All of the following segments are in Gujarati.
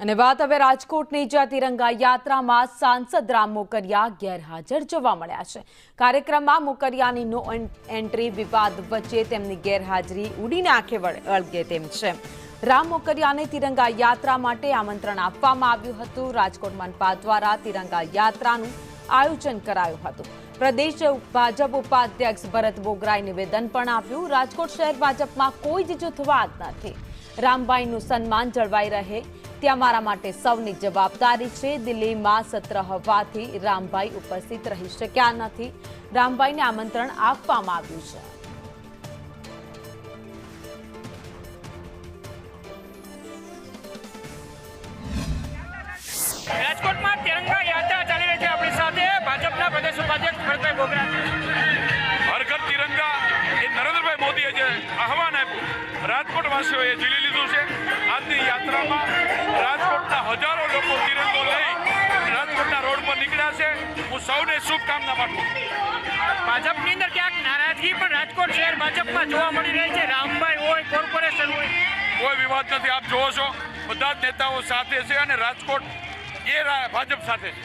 અને વાત હવે રાજકોટની જ્યાં તિરંગા યાત્રામાં સાંસદ રામ મોકરિયા ગેરહાજર જોવા મળ્યા છે। કાર્યક્રમમાં મોકરિયાની નો એન્ટ્રી વિવાદ વચ્ચે તેમની ગેરહાજરી ઉડીને આંખે વળગે તેમ છે। રામ મોકરિયાને તિરંગા યાત્રા માટે આમંત્રણ આપવામાં આવ્યું હતું। રાજકોટ મનપા દ્વારા તિરંગા યાત્રાનું આયોજન કરાયું હતું। પ્રદેશ ભાજપ ઉપાધ્યક્ષ ભરત બોગરાએ નિવેદન પણ આપ્યું। રાજકોટ શહેર ભાજપમાં કોઈ જ જૂથવાદ નથી। રામભાઈનું સન્માન જળવાઈ રહે ત્યાં મારા માટે સૌની જવાબદારી છે। દિલ્હીમાં સત્ર હોવાથી રામભાઈ ઉપસ્થિત રહી શક્યા નથી। રામભાઈને આમંત્રણ આપવામાં આવ્યું છે। રાજકોટમાં તિરંગા યાત્રા ચાલી રહી છે। આપણી સાથે ભાજપના પ્રદેશ ઉપાધ્યક્ષ ભરતભાઈ બોગરા છે। હર ઘર તિરંગા એ નરેન્દ્રભાઈ મોદીએ જે આહવાન આપ્યું રાજકોટવાસીઓએ ઝીલી લીધું છે। આજની યાત્રામાં રાજકોટના હજારો લોકો તિરંગો લઈ રાજકોટના રોડ પર નીકળ્યા છે। હું સૌને શુભકામના પાઠવું। ભાજપની અંદર ક્યાંક નારાજગી પણ રાજકોટ શહેર ભાજપમાં જોવા મળી રહી છે। રામભાઈ હોય, કોર્પોરેશન હોય, કોઈ વિવાદ નથી। આપ જોવો છો બધા જ નેતાઓ સાથે છે અને રાજકોટ એ ભાજપ સાથે છે।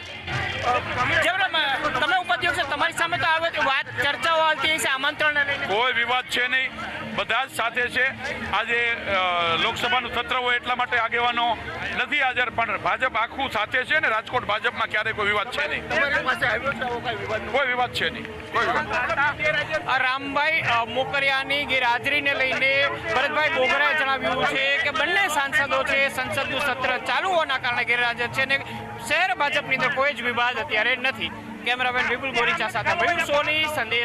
તમે ઉપાધ્યક્ષ તમારી સામે તો આવે વાત ચર્ચાઓ આવતી છે આમંત્રણ લઈને, કોઈ વિવાદ છે નહીં, બધા જ સાથે છે। આજે લોકસભાનું સત્ર હોય એટલા માટે આગેવાનો નથી હાજર, પણ ભાજપ આખું સાથે છે ને રાજકોટ ભાજપમાં ક્યારેય કોઈ વિવાદ છે નહીં। કોઈ વિવાદ છે નહીં, કોઈ વિવાદ। રામભાઈ મોકરિયાની ગેરહાજરીને લઈને ભરતભાઈ બોગરાએ જણાવ્યું છે કે બંને સાંસદો છે સંસદનું સત્ર ચાલુ હોવાના કારણે ગેરહાજર છે ને શહેર ભાજપની અંદર કોઈ જ વિવાદ અત્યારે નથી। કેમેરામેન વિપુલ બોરીચા સાથે મયુર સોની, સંદેશ।